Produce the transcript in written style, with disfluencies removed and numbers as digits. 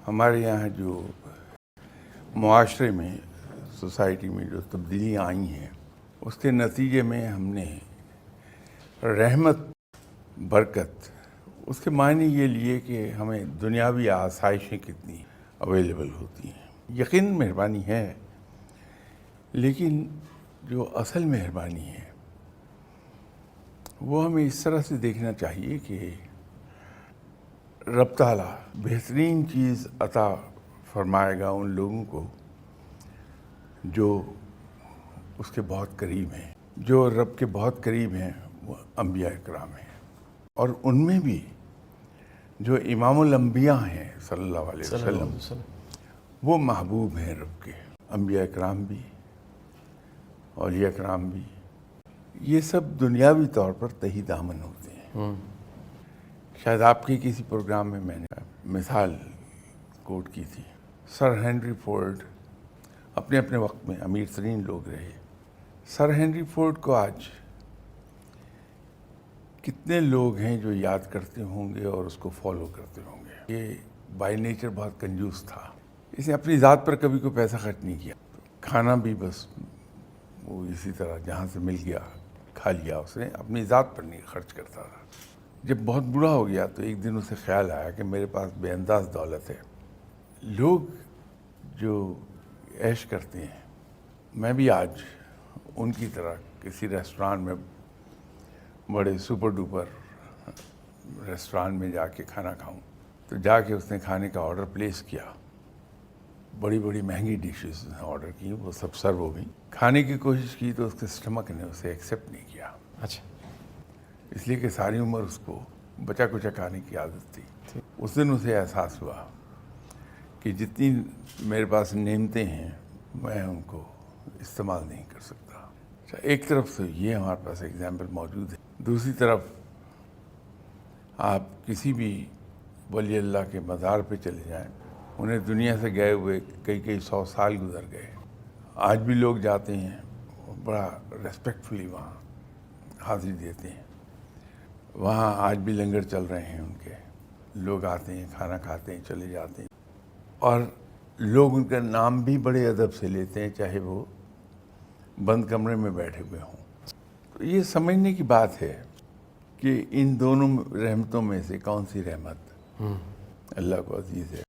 ہمارے یہاں جو معاشرے میں سوسائٹی میں جو تبدیلیاں آئی ہیں اس کے نتیجے میں ہم نے رحمت برکت اس کے معنی یہ لیے کہ ہمیں دنیاوی آسائشیں کتنی اویلیبل ہوتی ہیں. یقین مہربانی ہے، لیکن جو اصل مہربانی ہے وہ ہمیں اس طرح سے دیکھنا چاہیے کہ رب تعالیٰ بہترین چیز عطا فرمائے گا ان لوگوں کو جو اس کے بہت قریب ہیں. جو رب کے بہت قریب ہیں وہ انبیاء اکرام ہیں، اور ان میں بھی جو امام الانبیاء ہیں صلی اللہ علیہ وسلم وہ محبوب ہیں رب کے. انبیاء اکرام بھی، اولیاء اکرام بھی، یہ سب دنیاوی طور پر تہی دامن ہوتے ہیں. شاید آپ کے کسی پروگرام میں نے مثال کوٹ کی تھی. سر ہنری فورڈ اپنے اپنے وقت میں امیر ترین لوگ رہے. سر ہنری فورڈ کو آج کتنے لوگ ہیں جو یاد کرتے ہوں گے اور اس کو فالو کرتے ہوں گے. یہ بائی نیچر بہت کنجوس تھا. اس نے اپنی ذات پر کبھی کوئی پیسہ خرچ نہیں کیا. کھانا بھی بس وہ اسی طرح جہاں سے مل گیا کھا لیا. اس نے اپنی ذات پر نہیں خرچ کرتا تھا. جب بہت بوڑھا ہو گیا تو ایک دن اسے خیال آیا کہ میرے پاس بے انداز دولت ہے. لوگ جو عیش کرتے ہیں میں بھی آج ان کی طرح کسی ریسٹوران میں، بڑے سپر ڈوپر ریسٹوران میں جا کے کھانا کھاؤں. تو جا کے اس نے کھانے کا آرڈر پلیس کیا. بڑی بڑی مہنگی ڈشز آرڈر کی، وہ سب سرو ہو گئی. کھانے کی کوشش کی تو اس کے اسٹمک نے اسے ایکسیپٹ نہیں کیا. اچھا. اس لیے کہ ساری عمر اس کو بچا کچا کھانے کی عادت تھی. اس دن اسے احساس ہوا کہ جتنی میرے پاس نعمتیں ہیں میں ان کو استعمال نہیں کر سکتا. ایک طرف سے یہ ہمارے پاس ایگزامپل موجود ہے. دوسری طرف آپ کسی بھی ولی اللہ کے مزار پہ چلے جائیں، انہیں دنیا سے گئے ہوئے کئی 100 سال گزر گئے. آج بھی لوگ جاتے ہیں، بڑا ریسپیکٹفلی وہاں حاضری دیتے ہیں. وہاں آج بھی لنگر چل رہے ہیں ان کے. لوگ آتے ہیں، کھانا کھاتے ہیں، چلے جاتے ہیں، اور لوگ ان کا نام بھی بڑے ادب سے لیتے ہیں چاہے وہ بند کمرے میں بیٹھے ہوئے ہوں. تو یہ سمجھنے کی بات ہے کہ ان دونوں رحمتوں میں سے کون سی رحمت اللہ کو عزیز ہے